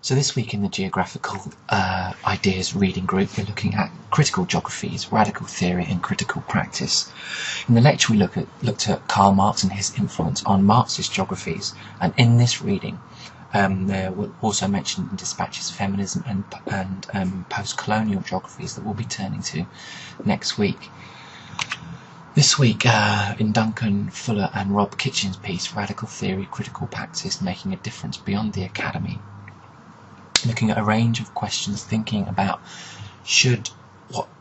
So this week in the Geographical Ideas reading group, we're looking at critical geographies, radical theory and critical practice. In the lecture we looked at Karl Marx and his influence on Marxist geographies, and in this reading there were also mentioned in dispatches feminism and post-colonial geographies that we'll be turning to next week. This week, in Duncan Fuller and Rob Kitchen's piece, Radical Theory, Critical Practice, Making a Difference Beyond the Academy, looking at a range of questions, thinking about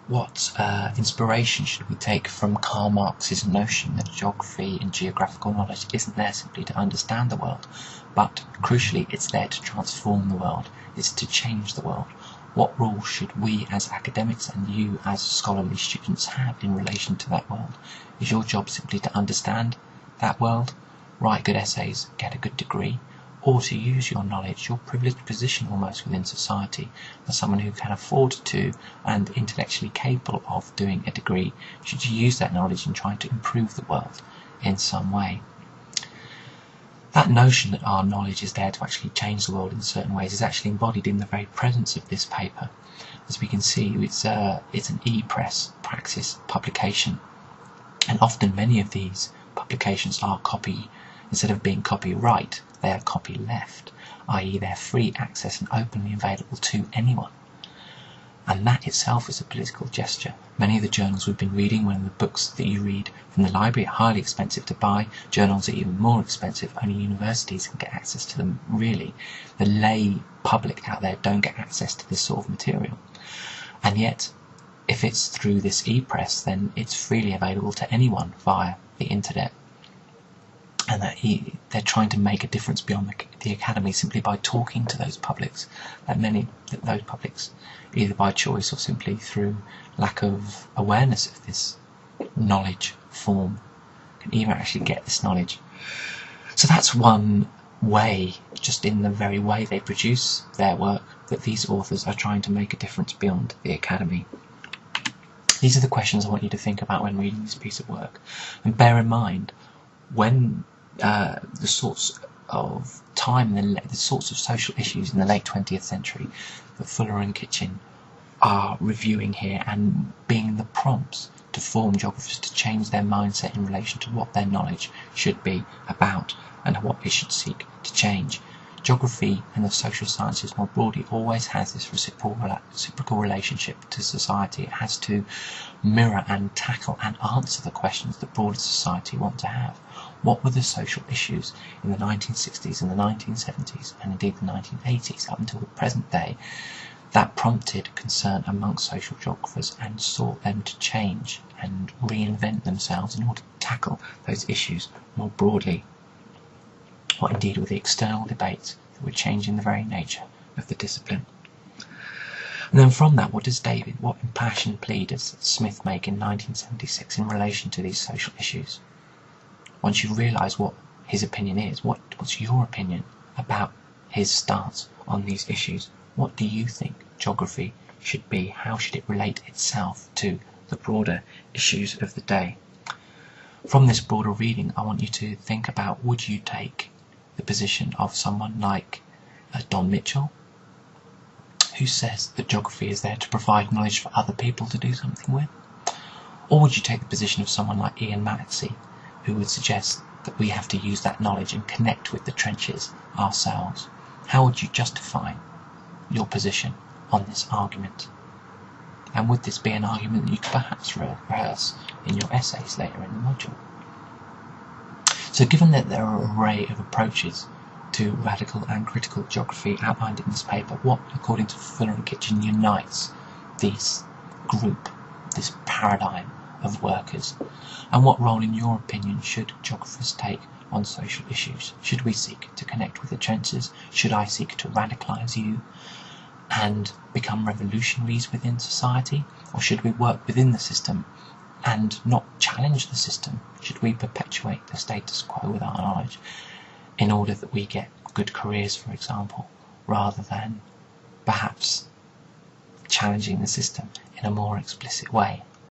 what inspiration should we take from Karl Marx's notion that geography and geographical knowledge isn't there simply to understand the world, but crucially it's there to transform the world, it's to change the world. What role should we as academics and you as scholarly students have in relation to that world? Is your job simply to understand that world, write good essays, get a good degree, or to use your knowledge, your privileged position almost within society, as someone who can afford to and intellectually capable of doing a degree, should you use that knowledge in trying to improve the world in some way? That notion that our knowledge is there to actually change the world in certain ways is actually embodied in the very presence of this paper. As we can see, it's an e-press Praxis publication, and often many of these publications are instead of being copyright, they are copyleft, i.e. they're free access and openly available to anyone. And that itself is a political gesture. Many of the journals we've been reading, when the books that you read from the library are highly expensive to buy, journals are even more expensive, only universities can get access to them really. The lay public out there don't get access to this sort of material. And yet, if it's through this e-press, then it's freely available to anyone via the internet. And that they're trying to make a difference beyond the academy simply by talking to those publics, those publics, either by choice or simply through lack of awareness of this knowledge form, can even actually get this knowledge. So that's one way, just in the very way they produce their work, that these authors are trying to make a difference beyond the academy. These are the questions I want you to think about when reading this piece of work, and bear in mind when the sorts of time, the sorts of social issues in the late 20th century that Fuller and Kitchen are reviewing here and being the prompts to form geographers to change their mindset in relation to what their knowledge should be about and what it should seek to change. Geography and the social sciences more broadly always has this reciprocal relationship to society. It has to mirror and tackle and answer the questions that broader society want to have. What were the social issues in the 1960s and the 1970s and indeed the 1980s up until the present day that prompted concern amongst social geographers and sought them to change and reinvent themselves in order to tackle those issues more broadly? What indeed were the external debates that were changing the very nature of the discipline? And then from that, what impassioned plea does Smith make in 1976 in relation to these social issues? Once you realise what his opinion is, what's your opinion about his stance on these issues? What do you think geography should be? How should it relate itself to the broader issues of the day? From this broader reading, I want you to think about, would you take the position of someone like Don Mitchell, who says that geography is there to provide knowledge for other people to do something with? Or would you take the position of someone like Ian Maxey, who would suggest that we have to use that knowledge and connect with the trenches ourselves? How would you justify your position on this argument? And would this be an argument that you could perhaps rehearse in your essays later in the module? So given that there are an array of approaches to radical and critical geography outlined in this paper, what, according to Fuller and Kitchen, unites this group, this paradigm of workers? And what role, in your opinion, should geographers take on social issues? Should we seek to connect with the trenches? Should I seek to radicalise you and become revolutionaries within society? Or should we work within the system and not challenge the system? Should we perpetuate the status quo with our knowledge in order that we get good careers, for example, rather than perhaps challenging the system in a more explicit way?